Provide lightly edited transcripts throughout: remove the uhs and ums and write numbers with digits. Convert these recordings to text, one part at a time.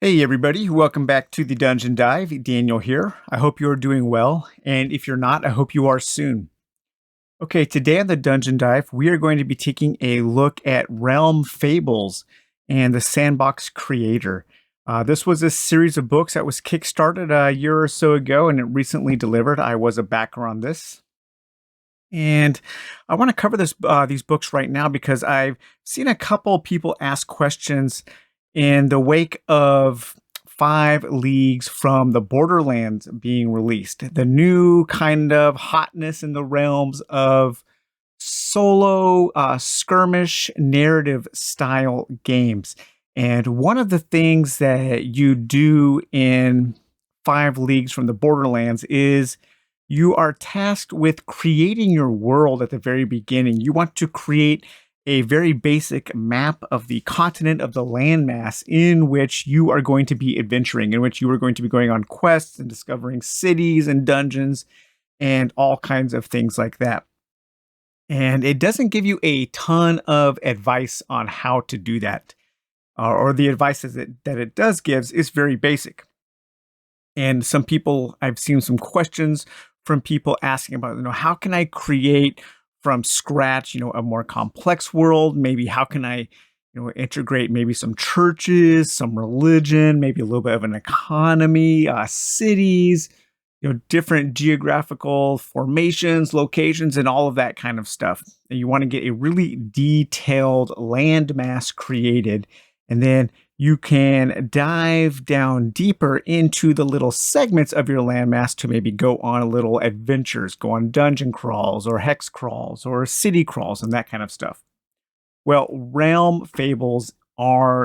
Hey everybody, welcome back to the Dungeon Dive. Daniel here. I hope you're doing well, and if you're not, I hope you are soon. Okay, today on the Dungeon Dive, we are going to be taking a look at Realm Fables and the Sandbox creator. This was a series of books that was kickstarted a year or so ago, and it recently delivered. I was a backer on this. And I want to cover these books right now because I've seen a couple people ask questions in the wake of 5 Leagues from the Borderlands being released. The new kind of hotness in the realms of solo skirmish narrative style games. And one of the things that you do in 5 Leagues from the Borderlands is you are tasked with creating your world at the very beginning. You want to create a very basic map of the continent of the landmass in which you are going to be adventuring, in which you are going to be going on quests and discovering cities and dungeons and all kinds of things like that. And it doesn't give you a ton of advice on how to do that, or the advice that it does gives is very basic. And some people, I've seen some questions from people asking about, how can I create from scratch, a more complex world? Maybe how can I, integrate maybe some churches, some religion, maybe a little bit of an economy, cities, different geographical formations, locations, and all of that kind of stuff. And you want to get a really detailed landmass created, and then you can dive down deeper into the little segments of your landmass to maybe go on little adventures, go on dungeon crawls or hex crawls or city crawls and that kind of stuff. Well, Realm Fables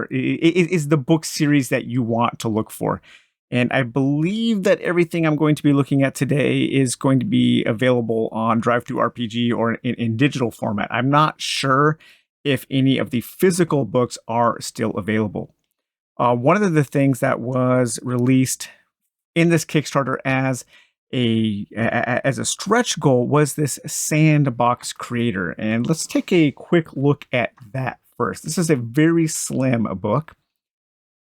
is the book series that you want to look for. And I believe that everything I'm going to be looking at today is going to be available on Drive-Thru RPG or in digital format. I'm not sure if any of the physical books are still available. One of the things that was released in this Kickstarter as a stretch goal was this sandbox creator. And let's take a quick look at that first. This is a very slim book.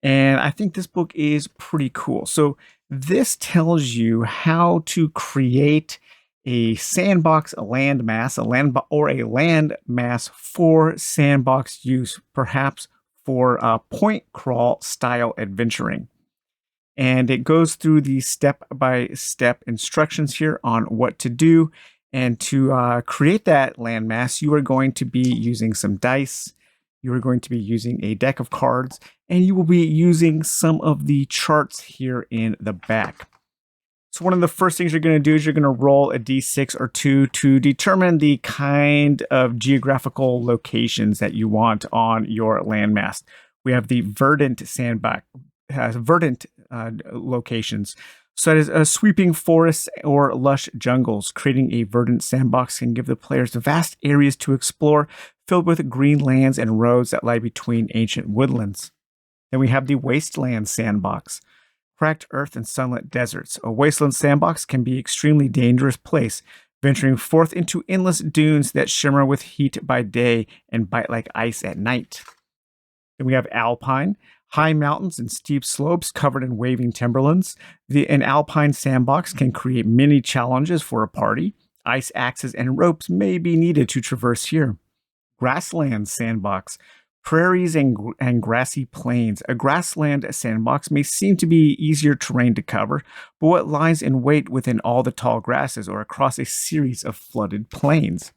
And I think this book is pretty cool. So this tells you how to create a sandbox, a landmass, or a land mass for sandbox use, perhaps for point crawl style adventuring. And it goes through the step-by-step instructions here on what to do. And to create that landmass, you are going to be using some dice. You are going to be using a deck of cards, and you will be using some of the charts here in the back. So one of the first things you're going to do is you're going to roll a d6 or 2 to determine the kind of geographical locations that you want on your landmass. We have the verdant sandbox, verdant locations. So that is sweeping forests or lush jungles. Creating a verdant sandbox can give the players vast areas to explore, filled with green lands and roads that lie between ancient woodlands. Then we have the wasteland sandbox. Cracked earth and sunlit deserts. A wasteland sandbox can be an extremely dangerous place, venturing forth into endless dunes that shimmer with heat by day and bite like ice at night. Then we have alpine. High mountains and steep slopes covered in waving timberlands. An alpine sandbox can create many challenges for a party. Ice axes and ropes may be needed to traverse here. Grassland sandbox. Prairies and grassy plains. A grassland sandbox may seem to be easier terrain to cover, but what lies in wait within all the tall grasses or across a series of flooded plains?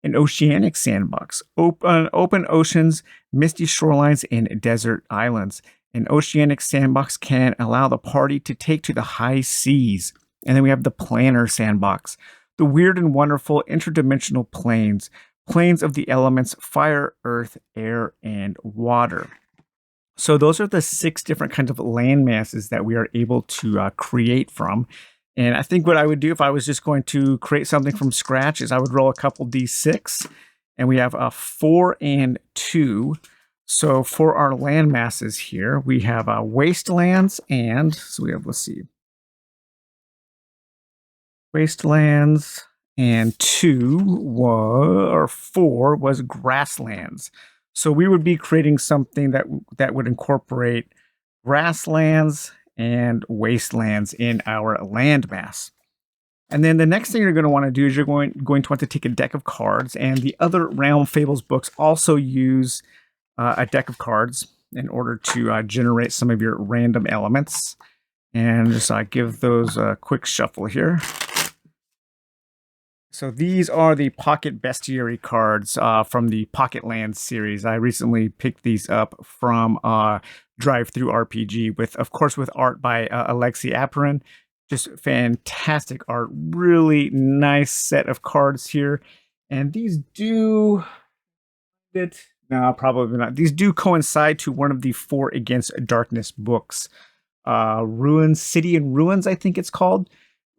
An oceanic sandbox. Open oceans, misty shorelines, and desert islands. An oceanic sandbox can allow the party to take to the high seas. And then we have the planar sandbox. The weird and wonderful interdimensional planes. Planes of the elements fire, earth, air, and water. So those are the 6 different kinds of land masses that we are able to create from. And I think what I would do if I was just going to create something from scratch is I would roll a couple d6, and we have a 4 and 2. So for our land masses here, we have wastelands, and so we have, let's see, wastelands, and 4 was grasslands. So we would be creating something that would incorporate grasslands, and wastelands in our landmass. And then the next thing you're going to want to do is you're going to want to take a deck of cards, and the other Realm Fables books also use a deck of cards in order to generate some of your random elements. And just give those a quick shuffle here. So these are the Pocket Bestiary cards from the Pocket Land series. I recently picked these up from Drive Through RPG with, of course, with art by Alexi Apparin. Just fantastic art. Really nice set of cards here. And these do... No, probably not. These do coincide to one of the 4 Against Darkness books. Ruins, City in Ruins, I think it's called.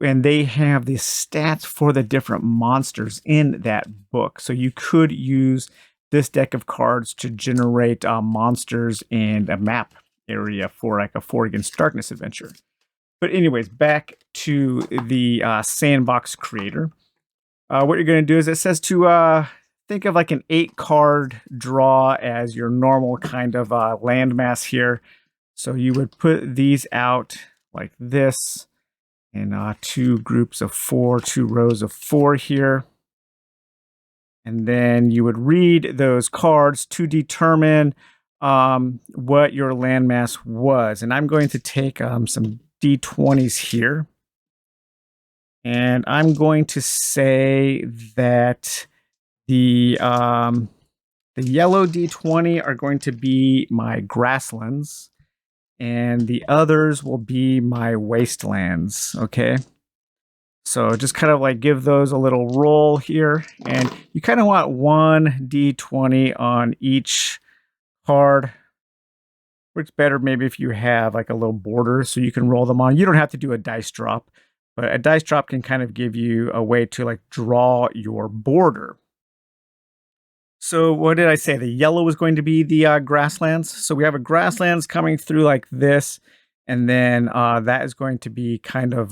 And they have the stats for the different monsters in that book. So you could use this deck of cards to generate monsters and a map area for like a 4 Against Darkness adventure. But anyways, back to the sandbox creator. What you're going to do is it says to think of like an 8-card draw as your normal kind of landmass here. So you would put these out like this in 2 groups of 4, 2 rows of 4 here. And then you would read those cards to determine what your landmass was. And I'm going to take some D20s here. And I'm going to say that the yellow D20 are going to be my grasslands, and the others will be my wastelands, okay? So just kind of like give those a little roll here, and you kind of want 1 D20 on each card. Works better maybe if you have like a little border so you can roll them on. You don't have to do a dice drop, but a dice drop can kind of give you a way to like draw your border. So what did I say? The yellow is going to be the grasslands. So we have a grasslands coming through like this, and then that is going to be kind of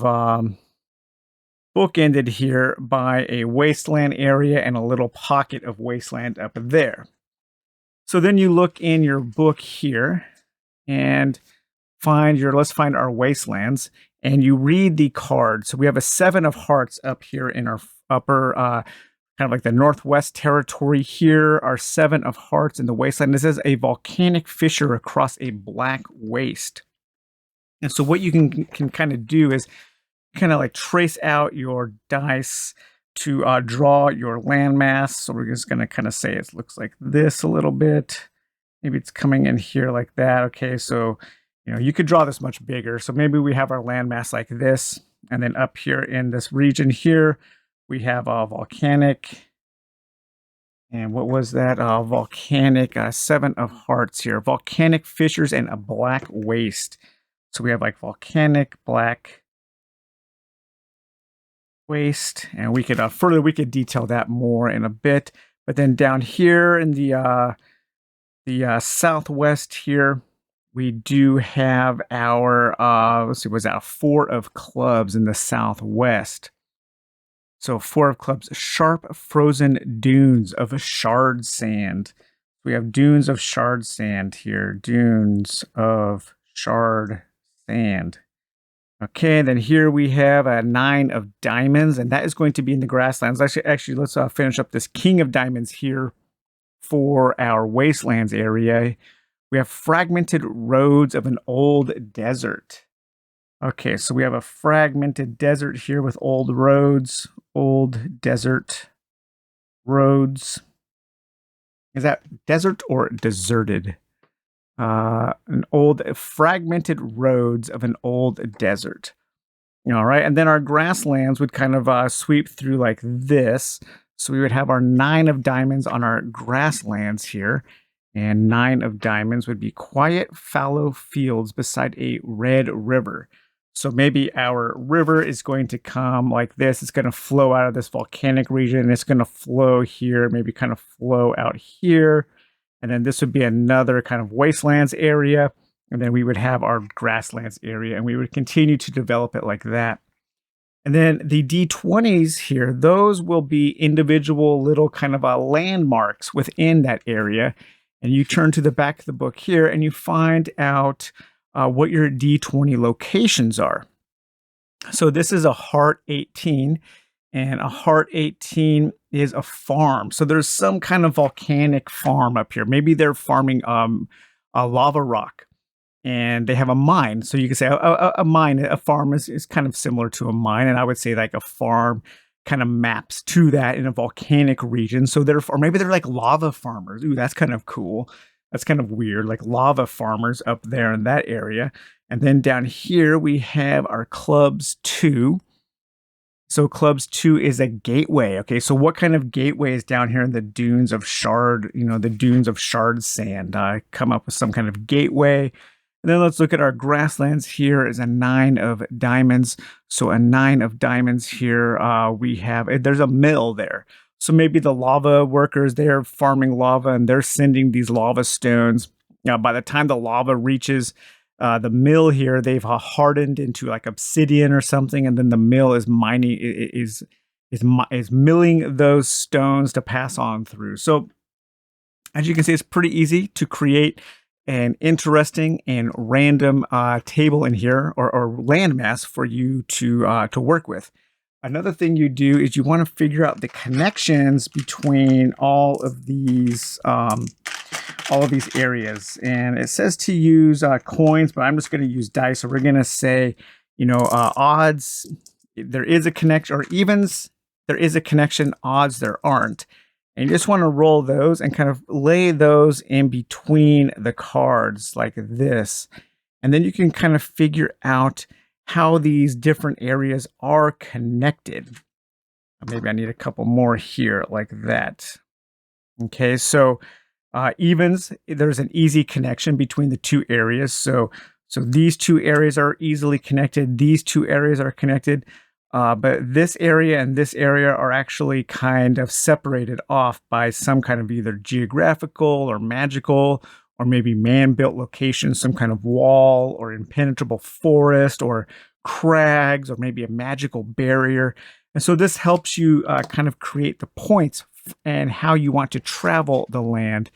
bookended here by a wasteland area and a little pocket of wasteland up there. So then you look in your book here and let's find our wastelands, and you read the card. So we have a 7 of hearts up here in our upper kind of like the northwest territory here, are 7 of hearts in the wasteland. This is a volcanic fissure across a black waste. And so what you can kind of do is kind of like trace out your dice to draw your landmass. So we're just going to kind of say it looks like this a little bit. Maybe it's coming in here like that. Okay, so you could draw this much bigger. So maybe we have our landmass like this, and then up here in this region here, we have a volcanic, and what was that? Volcanic, 7 of hearts here. Volcanic fissures and a black waste. So we have like volcanic, black waste, and we could we could detail that more in a bit. But then down here in the southwest here, we do have our let's see, was that 4 of clubs in the southwest? So 4 of clubs, sharp frozen dunes of shard sand. We have dunes of shard sand here. Dunes of shard sand. Okay, then here we have a 9 of diamonds, and that is going to be in the grasslands. Actually, let's finish up this king of diamonds here for our wastelands area. We have fragmented roads of an old desert. Okay, so we have a fragmented desert here with old roads, old desert roads. Is that desert or deserted? An old fragmented roads of an old desert. All right, and then our grasslands would kind of sweep through like this. So we would have our 9 of diamonds on our grasslands here. And 9 of diamonds would be quiet, fallow fields beside a red river. So maybe our river is going to come like this. It's going to flow out of this volcanic region, and it's going to flow here, maybe kind of flow out here. And then this would be another kind of wastelands area. And then we would have our grasslands area, and we would continue to develop it like that. And then the D20s here, those will be individual little kind of landmarks within that area. And you turn to the back of the book here, and you find out what your D20 locations are. So this is a Heart 18, and a Heart 18 is a farm. So there's some kind of volcanic farm up here. Maybe they're farming a lava rock, and they have a mine. So you can say a mine, a farm is kind of similar to a mine, and I would say like a farm kind of maps to that in a volcanic region. So or maybe they're like lava farmers. Ooh, that's kind of cool. That's kind of weird, like lava farmers up there in that area. And then down here we have our clubs 2. So clubs 2 is a gateway. Okay, so what kind of gateway is down here in the dunes of shard, the dunes of shard sand? Come up with some kind of gateway. And then let's look at our grasslands. Here is a 9 of diamonds. So a 9 of diamonds here, there's a mill there. So maybe the lava workers, they're farming lava and they're sending these lava stones. Now, by the time the lava reaches the mill here, they've hardened into like obsidian or something, and then the mill is mining, is milling those stones to pass on through. So as you can see, it's pretty easy to create an interesting and random table in here, or landmass for you to work with. Another thing you do is you want to figure out the connections between all of these areas. And it says to use coins, but I'm just going to use dice. So we're going to say, odds, there is a connection, or evens, there is a connection, odds, there aren't. And you just want to roll those and kind of lay those in between the cards like this. And then you can kind of figure out how these different areas are connected. Maybe I need a couple more here like that. Okay, so evens, there's an easy connection between the two areas. So these two areas are easily connected. These two areas are connected. But this area and this area are actually kind of separated off by some kind of either geographical or magical or maybe man-built location, some kind of wall or impenetrable forest or crags or maybe a magical barrier. And so this helps you kind of create the points and how you want to travel the land.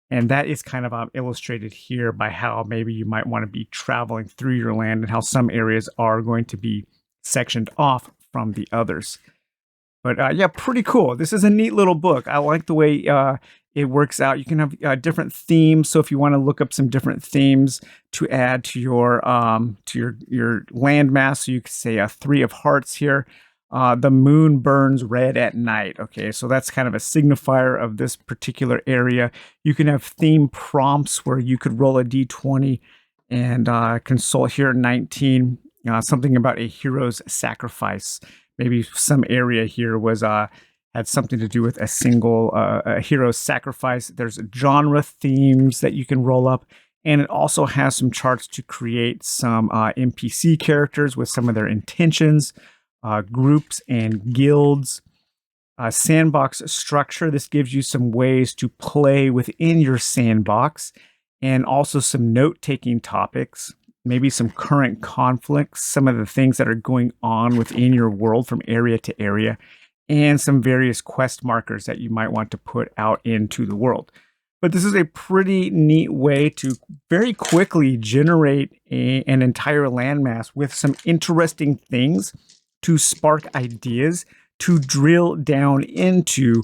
And that is kind of illustrated here by how maybe you might want to be traveling through your land and how some areas are going to be sectioned off from the others. But yeah, pretty cool. This is a neat little book. I like the way it works out. You can have different themes. So if you want to look up some different themes to add to your landmass, so you could say 3 of hearts here. The moon burns red at night. Okay, so that's kind of a signifier of this particular area. You can have theme prompts where you could roll a d20 and consult here 19. Something about a hero's sacrifice. Maybe some area here was had something to do with a single a hero's sacrifice. There's genre themes that you can roll up, and it also has some charts to create some NPC characters with some of their intentions, groups and guilds. Sandbox structure. This gives you some ways to play within your sandbox, and also some note-taking topics. Maybe some current conflicts, some of the things that are going on within your world from area to area, and some various quest markers that you might want to put out into the world. But this is a pretty neat way to very quickly generate an entire landmass with some interesting things to spark ideas to drill down into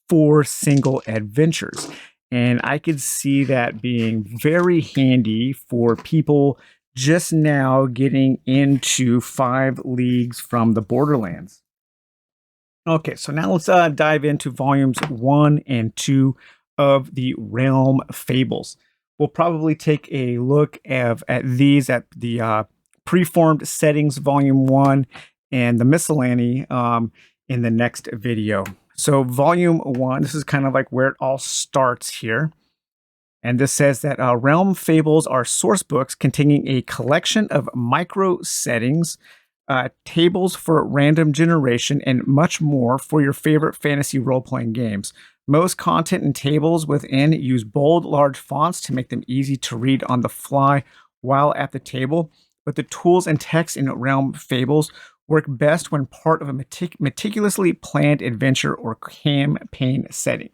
for single adventures. And I could see that being very handy for people just now getting into 5 leagues from the Borderlands. Okay, so now let's dive into volumes 1 and 2 of the Realm Fables. We'll probably take a look at these at the Preformed Settings Volume 1 and the Miscellany in the next video. So Volume 1, this is kind of like where it all starts here. And this says that Realm Fables are source books containing a collection of micro settings, tables for random generation, and much more for your favorite fantasy role-playing games. Most content and tables within use bold, large fonts to make them easy to read on the fly while at the table. But the tools and text in Realm Fables work best when part of a meticulously planned adventure or campaign setting.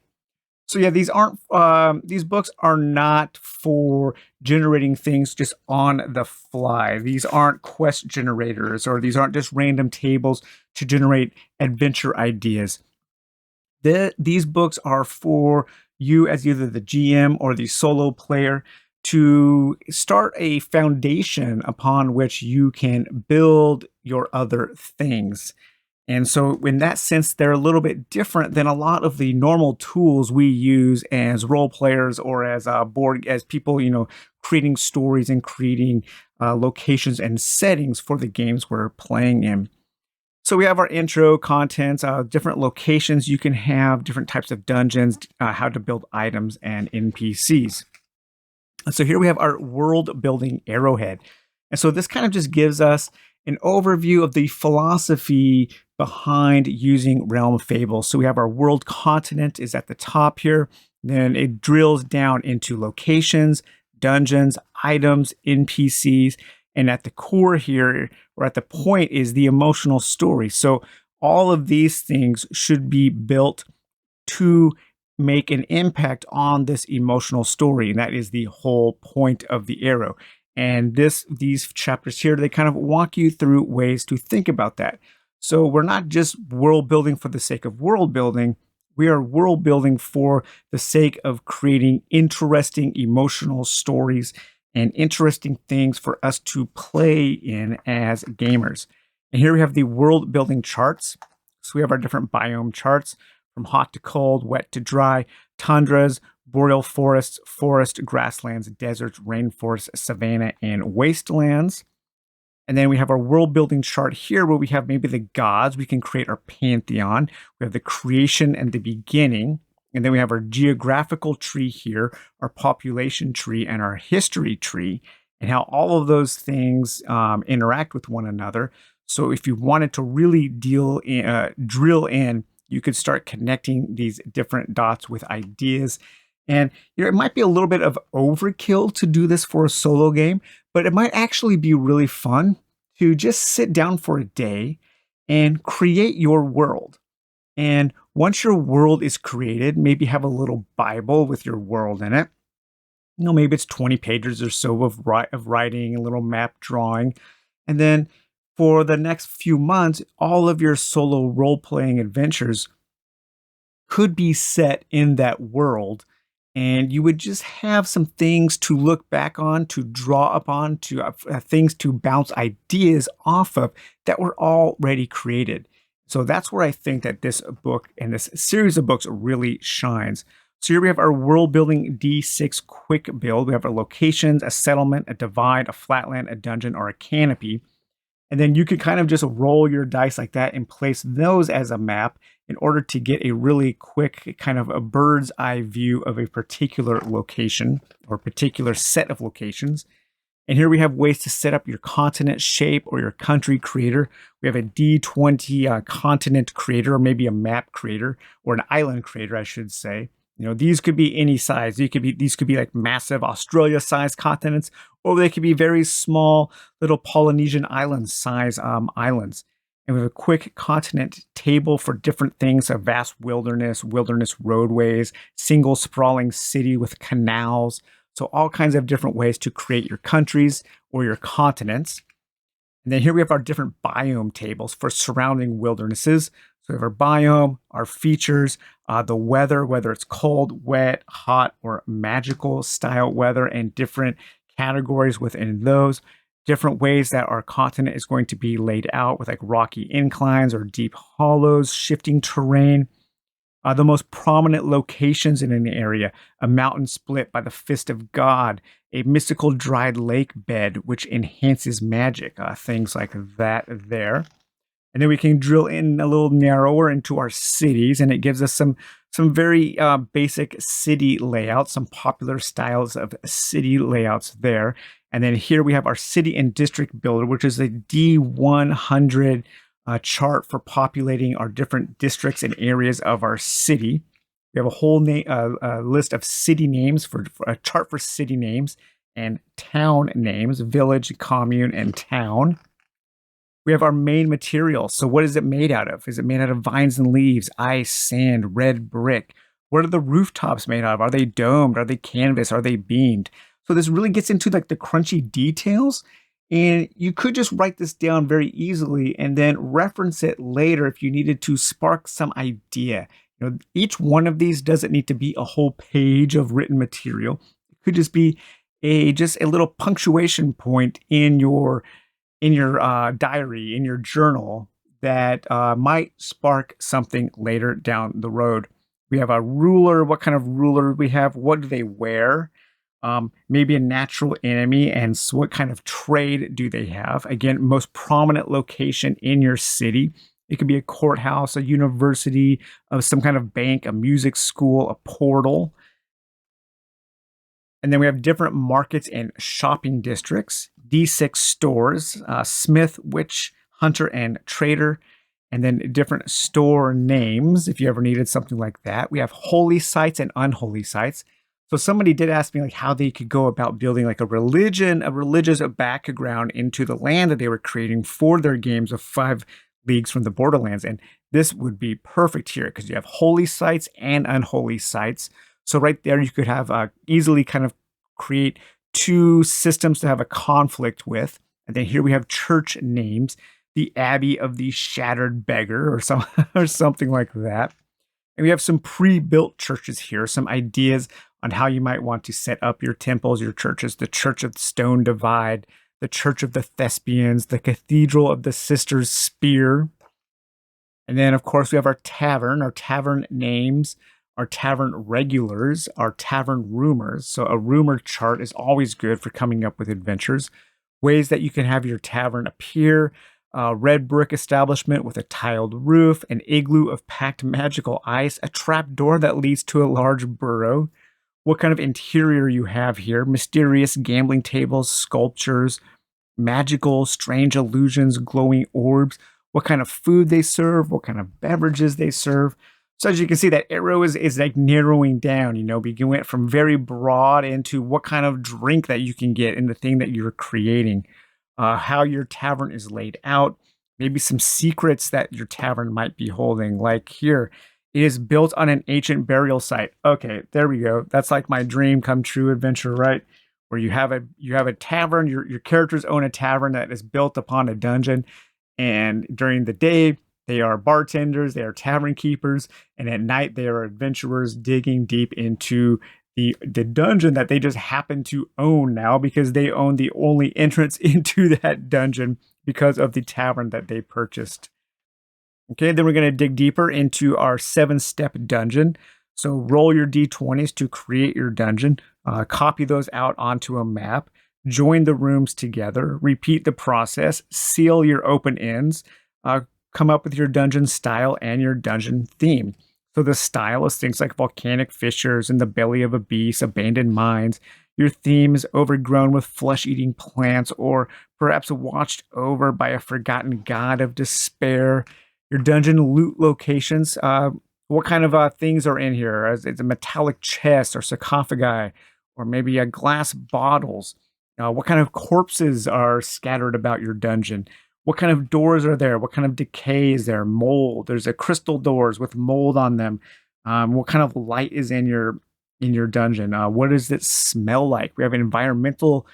So yeah, these books are not for generating things just on the fly. These aren't quest generators, or these aren't just random tables to generate adventure ideas. These books are for you as either the GM or the solo player to start a foundation upon which you can build your other things. And so in that sense, they're a little bit different than a lot of the normal tools we use as role players or as as people, creating stories and creating locations and settings for the games we're playing in. So we have our intro contents, different locations you can have, different types of dungeons, how to build items and NPCs. So here we have our world building arrowhead. And so this kind of just gives us an overview of the philosophy behind using Realm Fables. So we have our world continent is at the top here. Then it drills down into locations, dungeons, items, NPCs. And at the core here, or at the point, is the emotional story. So all of these things should be built to make an impact on this emotional story, and that is the whole point of the arrow. And these chapters here, they kind of walk you through ways to think about that. So we're not just world building for the sake of world building. We are world building for the sake of creating interesting emotional stories and interesting things for us to play in as gamers. And here we have the world building charts. So we have our different biome charts, from hot to cold, wet to dry, tundras, boreal forests, forest, grasslands, deserts, rainforests, savanna, and wastelands. And then we have our world building chart here where we have maybe the gods. We can create our pantheon. We have the creation and the beginning. And then we have our geographical tree here, our population tree, and our history tree, and how all of those things interact with one another. So if you wanted to really drill in, you could start connecting these different dots with ideas. And it might be a little bit of overkill to do this for a solo game, but it might actually be really fun to just sit down for a day and create your world. And once your world is created, maybe have a little Bible with your world in it. Maybe it's 20 pages or so of writing, a little map drawing. And then for the next few months, all of your solo role playing adventures could be set in that world. And you would just have some things to look back on, to draw upon, to things to bounce ideas off of that were already created. So that's where I think that this book and this series of books really shines. So here we have our world building D6 quick build. We have our locations, a settlement, a divide, a flatland, a dungeon, or a canopy. And then you could kind of just roll your dice like that and place those as a map in order to get a really quick kind of a bird's eye view of a particular location or particular set of locations. And here we have ways to set up your continent shape or your country creator. We have a D20 continent creator, or maybe a map creator, or an island creator, I should say. These could be any size. These could be like massive Australia-sized continents, or they could be very small little Polynesian island-size islands. And we have a quick continent table for different things: a vast wilderness, wilderness roadways, single sprawling city with canals. So all kinds of different ways to create your countries or your continents. And then here we have our different biome tables for surrounding wildernesses. So we have our biome, our features, the weather, whether it's cold, wet, hot, or magical style weather, and different categories within those. Different ways that our continent is going to be laid out with like rocky inclines or deep hollows, shifting terrain. The most prominent locations in an area: a mountain split by the fist of God, a mystical dried lake bed which enhances magic, things like that there. And then we can drill in a little narrower into our cities, and it gives us some very basic city layouts, some popular styles of city layouts there. And then here we have our city and district builder, which is a D100 chart for populating our different districts and areas of our city. We have a whole list of city names for a chart for city names and town names: village, commune, and town. We have our main material. So what is it made out of? Is it made out of vines and leaves, ice, sand, red brick? What are the rooftops made out of? Are they domed? Are they canvas? Are they beamed? So this really gets into like the crunchy details. And you could just write this down very easily and then reference it later if you needed to spark some idea. Each one of these doesn't need to be a whole page of written material. It could just be a little punctuation point in your diary, in your journal, that might spark something later down the road. We have a ruler. What kind of ruler we have? What do they wear? Maybe a natural enemy, and what kind of trade do they have? Again, most prominent location in your city. It could be a courthouse, a university, some kind of bank, a music school, a portal. And then we have different markets and shopping districts, D6 stores, Smith, Witch, Hunter, and Trader, and then different store names if you ever needed something like that. We have holy sites and unholy sites. So somebody did ask me like how they could go about building like a religious background into the land that they were creating for their games of 5 Leagues from the Borderlands. And this would be perfect here because you have holy sites and unholy sites. So right there, you could have easily kind of create two systems to have a conflict with. And then here we have church names, the Abbey of the Shattered Beggar or something like that. And we have some pre-built churches here, some ideas on how you might want to set up your temples, your churches, the Church of the Stone Divide, the Church of the Thespians, the Cathedral of the Sisters Spear. And then, of course, we have our tavern names, our tavern regulars, our tavern rumors. So a rumor chart is always good for coming up with adventures. Ways that you can have your tavern appear: a red brick establishment with a tiled roof, an igloo of packed magical ice, a trap door that leads to a large burrow. What kind of interior you have here: mysterious gambling tables, sculptures, magical, strange illusions, glowing orbs, what kind of food they serve, what kind of beverages they serve. So as you can see, that arrow is like narrowing down. We went from very broad into what kind of drink that you can get in the thing that you're creating, how your tavern is laid out, maybe some secrets that your tavern might be holding. Like here, it is built on an ancient burial site. Okay, there we go. That's like my dream come true adventure, right? Where you have a tavern, your characters own a tavern that is built upon a dungeon, and during the day they are bartenders, they are tavern keepers, and at night they are adventurers digging deep into the dungeon that they just happen to own now because they own the only entrance into that dungeon because of the tavern that they purchased. Okay, then we're going to dig deeper into our 7-step dungeon. So roll your d20s to create your dungeon, copy those out onto a map, join the rooms together, repeat the process, seal your open ends, come up with your dungeon style and your dungeon theme. So the style is things like volcanic fissures in the belly of a beast, abandoned mines. Your theme is overgrown with flesh-eating plants, or perhaps watched over by a forgotten god of despair. Your dungeon loot locations, what kind of things are in here? Is it a metallic chest or sarcophagi, or maybe glass bottles? What kind of corpses are scattered about your dungeon? What kind of doors are there? What kind of decay is there? Mold. There's a crystal doors with mold on them. What kind of light is in your dungeon? What does it smell like? We have environmental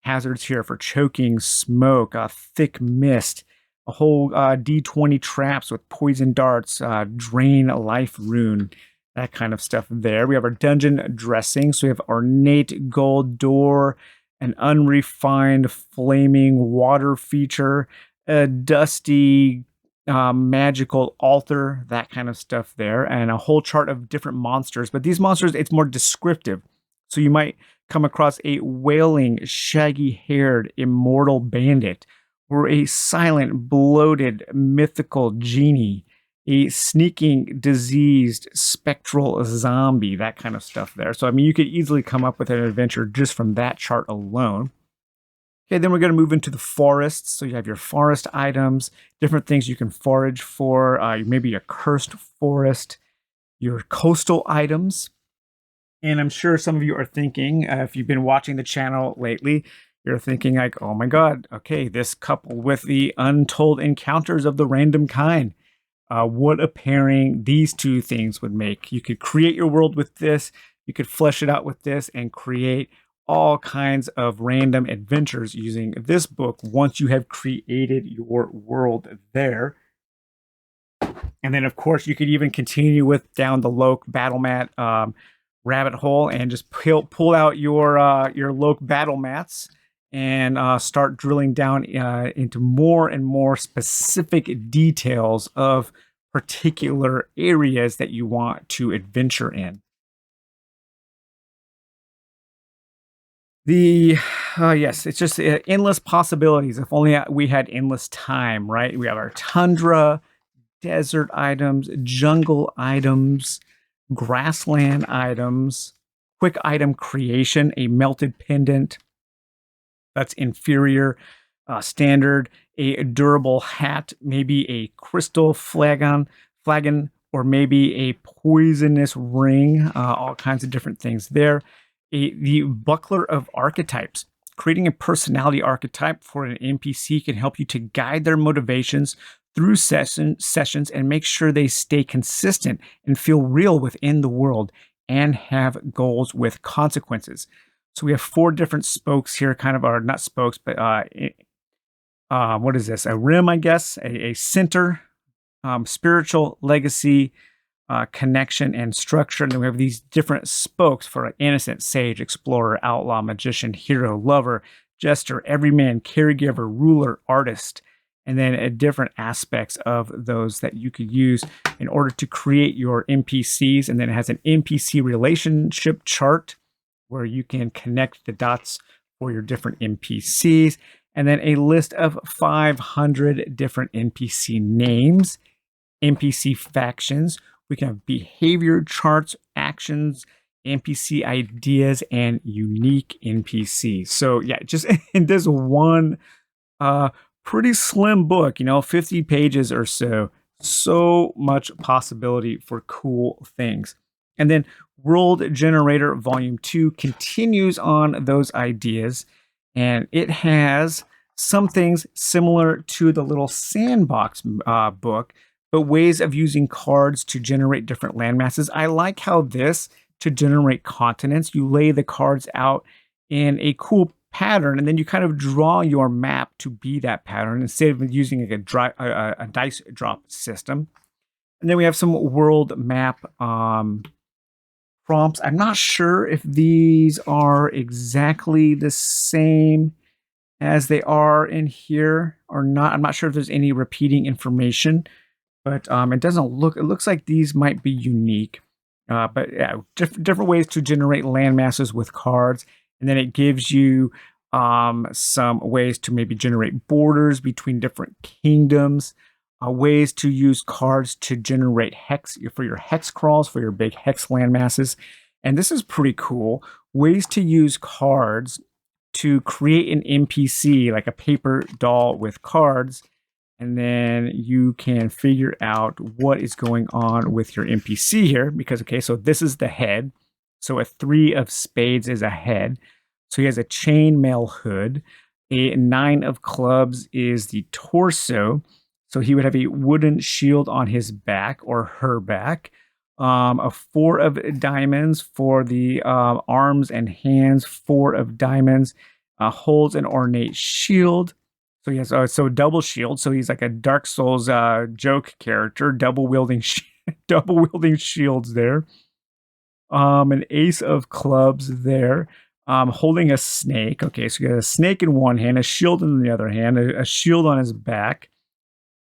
hazards here for choking, smoke, thick mist, a whole D20 traps with poison darts, drain life rune, that kind of stuff there. We have our dungeon dressing. So we have ornate gold door, an unrefined flaming water feature, a dusty magical altar, that kind of stuff there, and a whole chart of different monsters. But these monsters, it's more descriptive. So you might come across a wailing, shaggy-haired, immortal bandit, or a silent, bloated, mythical genie, a sneaking, diseased, spectral zombie, that kind of stuff there. So, I mean, you could easily come up with an adventure just from that chart alone. Okay, then we're going to move into the forests. So you have your forest items, different things you can forage for, maybe a cursed forest, your coastal items. And I'm sure some of you are thinking, if you've been watching the channel lately, you're thinking like, oh my God, okay, this coupled with the untold encounters of the random kind. what a pairing these two things would make. You could create your world with this, you could flesh it out with this, and create all kinds of random adventures using this book once you have created your world there. And then, of course, you could even continue with down the Loke battle mat rabbit hole and just pull out your Loke battle mats and start drilling down into more and more specific details of particular areas that you want to adventure in. The yes, it's just endless possibilities. If only we had endless time, right? We have our tundra, desert items, jungle items, grassland items, quick item creation, a melted pendant that's inferior, standard, a durable hat, maybe a crystal flagon, or maybe a poisonous ring, all kinds of different things there. The buckler of archetypes. Creating a personality archetype for an NPC can help you to guide their motivations through sessions and make sure they stay consistent and feel real within the world and have goals with consequences. So we have 4 different spokes here, kind of, or not spokes, but what is this? A rim, I guess, a center, spiritual, legacy, connection, and structure. And then we have these different spokes for innocent, sage, explorer, outlaw, magician, hero, lover, jester, everyman, caregiver, ruler, artist, and then different aspects of those that you could use in order to create your NPCs. And then it has an NPC relationship chart where you can connect the dots for your different NPCs. And then a list of 500 different NPC names, NPC factions. We can have behavior charts, actions, NPC ideas, and unique NPCs. So yeah, just in this one pretty slim book, 50 pages or so. So much possibility for cool things. And then World Generator Volume 2 continues on those ideas, and it has some things similar to the little sandbox book, but ways of using cards to generate different landmasses. I like how this, to generate continents, you lay the cards out in a cool pattern, and then you kind of draw your map to be that pattern instead of using like a dice drop system. And then we have some world map prompts. I'm not sure if these are exactly the same as they are in here or not. I'm not sure if there's any repeating information, but it doesn't look, it looks like these might be unique. But yeah, different ways to generate land masses with cards. And then it gives you some ways to maybe generate borders between different kingdoms, ways to use cards to generate hex for your hex crawls, for your big hex land masses. And this is pretty cool. Ways to use cards to create an NPC, like a paper doll with cards. And then you can figure out what is going on with your NPC here. Because, okay, so this is the head. So a 3 of spades is a head. So he has a chainmail hood. A 9 of clubs is the torso. So he would have a wooden shield on his back or her back. A 4 of diamonds for the arms and hands. 4 of diamonds holds an ornate shield. So he has so double shield. So he's like a Dark Souls joke character, double wielding shields there. An ace of clubs there. Holding a snake. Okay, so you got a snake in one hand, a shield in the other hand, a shield on his back.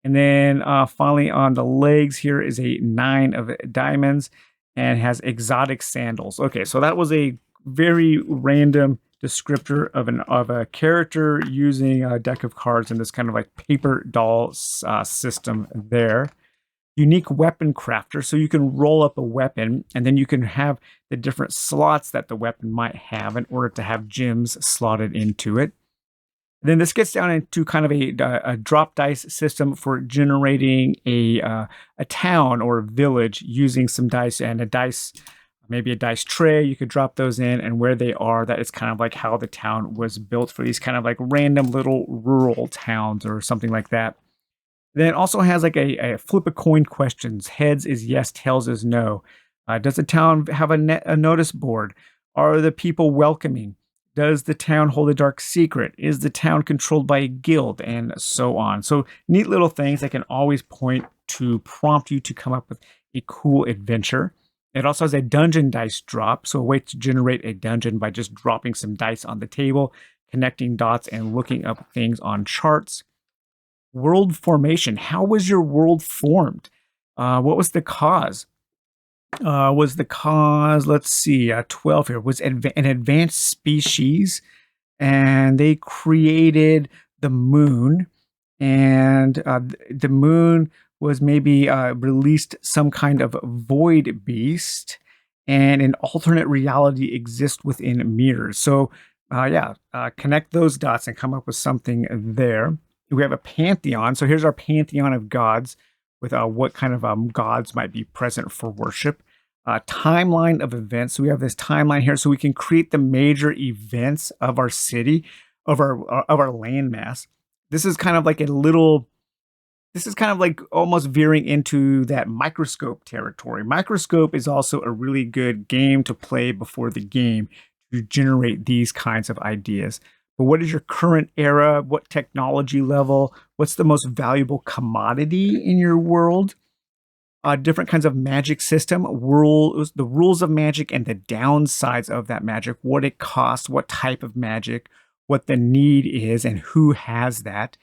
And then finally on the legs here is a 9 of diamonds and has exotic sandals. Okay, so that was a very random descriptor of a character using a deck of cards in this kind of like paper doll system there. Unique weapon crafter, so you can roll up a weapon and then you can have the different slots that the weapon might have in order to have gems slotted into it. And then this gets down into kind of a drop dice system for generating a town or a village using some dice and a dice, maybe a dice tray. You could drop those in, and where they are, that is kind of like how the town was built for these kind of like random little rural towns or something like that. Then it also has like a flip a coin questions. Heads is yes, tails is no. Does the town have a notice board? Are the people welcoming? Does the town hold a dark secret? Is the town controlled by a guild? And so on. So neat little things that can always point to prompt you to come up with a cool adventure. It also has a dungeon dice drop, so a way to generate a dungeon by just dropping some dice on the table, connecting dots, and looking up things on charts. World formation. How was your world formed? What was the cause? Was the cause, let's see, 12 here, was an advanced species, and they created the moon, and the moon was maybe released some kind of void beast, and an alternate reality exists within mirrors. So, yeah, connect those dots and come up with something there. We have a pantheon. So here's our pantheon of gods with what kind of gods might be present for worship. Timeline of events. So we have this timeline here, so we can create the major events of our city, of our landmass. This is kind of like a little. This is kind of like almost veering into that microscope territory. Microscope is also a really good game to play before the game to generate these kinds of ideas. But what is your current era? What technology level? What's the most valuable commodity in your world? Different kinds of magic system, the rules of magic and the downsides of that magic, what it costs, what type of magic, what the need is, and who has that.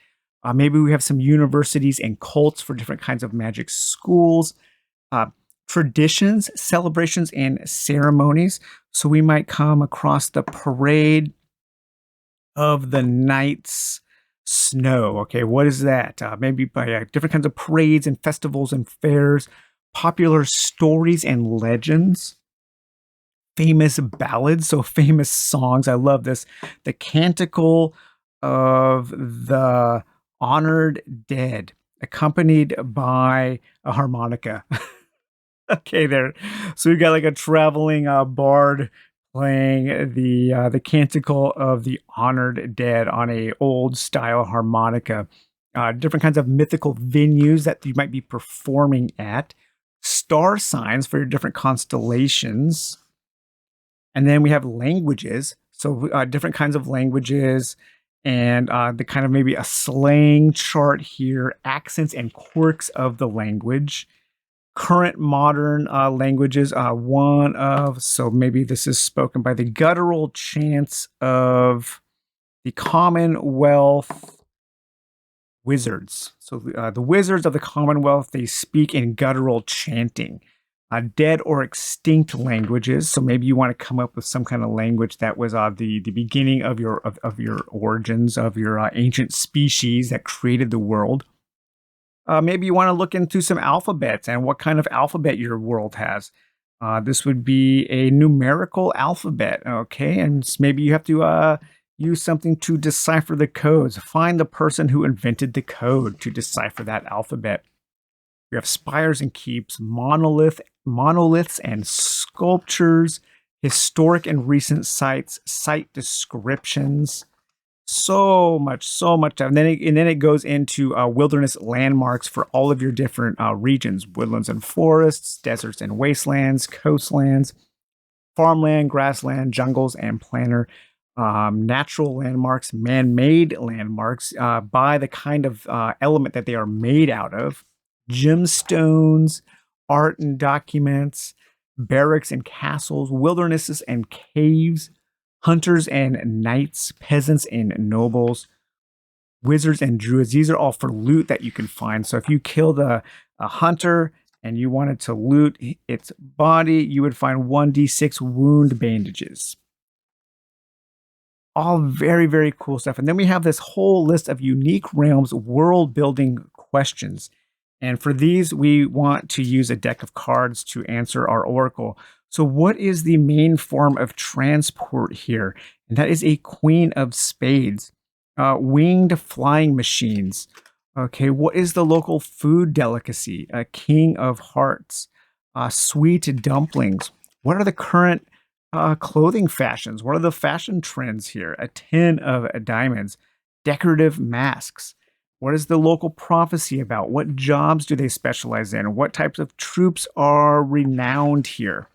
Maybe we have some universities and cults for different kinds of magic schools, traditions, celebrations, and ceremonies. So we might come across the parade of the Knights Snow. Okay, what is that? Maybe by different kinds of parades and festivals and fairs, popular stories and legends, famous ballads, so famous songs. I love this. The Canticle of the Honored Dead, accompanied by a harmonica. Okay, there. So we got like a traveling bard playing the Canticle of the Honored Dead on a old style harmonica. Different kinds of mythical venues that you might be performing at. Star signs for your different constellations. And then we have languages. So different kinds of languages and the kind of maybe a slang chart here, accents and quirks of the language. Current modern languages, one of, so maybe this is spoken by the guttural chants of the Commonwealth wizards. So the wizards of the Commonwealth, they speak in guttural chanting. Dead or extinct languages. So maybe you want to come up with some kind of language that was the beginning of your origins of your ancient species that created the world. Maybe you want to look into some alphabets and what kind of alphabet your world has. This would be a numerical alphabet, okay? And maybe you have to use something to decipher the codes. Find the person who invented the code to decipher that alphabet. We have spires and keeps, monoliths and sculptures, historic and recent sites, site descriptions. So much. And then it goes into wilderness landmarks for all of your different regions: woodlands and forests, deserts and wastelands, coastlands, farmland, grassland, jungles, and planter. Natural landmarks, man-made landmarks by the kind of element that they are made out of. Gemstones, art and documents, barracks and castles, wildernesses and caves, hunters and knights, peasants and nobles, wizards and druids. These are all for loot that you can find. So if you killed a hunter and you wanted to loot its body, you would find 1d6 wound bandages. All very, very cool stuff. And then we have this whole list of unique realms world building questions. And for these, we want to use a deck of cards to answer our oracle. So what is the main form of transport here? And that is a Queen of Spades. Winged flying machines. Okay, what is the local food delicacy? A King of Hearts. Sweet dumplings. What are the current clothing fashions? What are the fashion trends here? A 10 of diamonds. Decorative masks. What is the local prophecy about? What jobs do they specialize in? What types of troops are renowned here?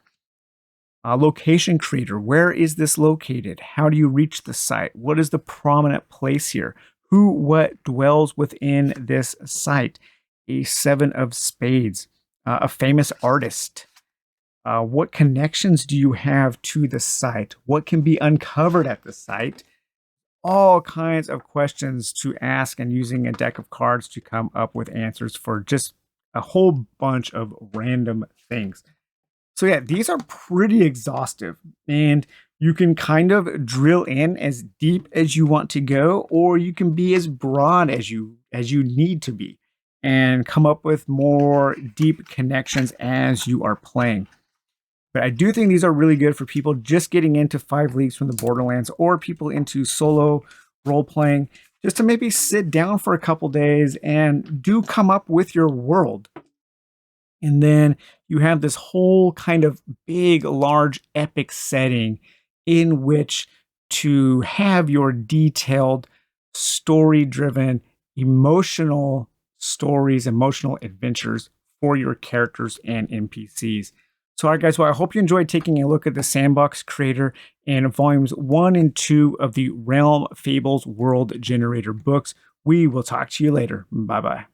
Location creator, where is this located? How do you reach the site? What is the prominent place here? Who, what dwells within this site? A seven of spades, a famous artist. What connections do you have to the site? What can be uncovered at the site? All kinds of questions to ask, and using a deck of cards to come up with answers for just a whole bunch of random things. So yeah, these are pretty exhaustive, and you can kind of drill in as deep as you want to go, or you can be as broad as you need to be and come up with more deep connections as you are playing. But I do think these are really good for people just getting into 5 Leagues from the Borderlands, or people into solo role playing, just to maybe sit down for a couple days and do come up with your world. And then you have this whole kind of big, large, epic setting in which to have your detailed, story driven, emotional stories, emotional adventures for your characters and NPCs. So, all right, guys, well, I hope you enjoyed taking a look at the Sandbox Creator and volumes 1 and 2 of the Realm Fables World Generator books. We will talk to you later. Bye bye.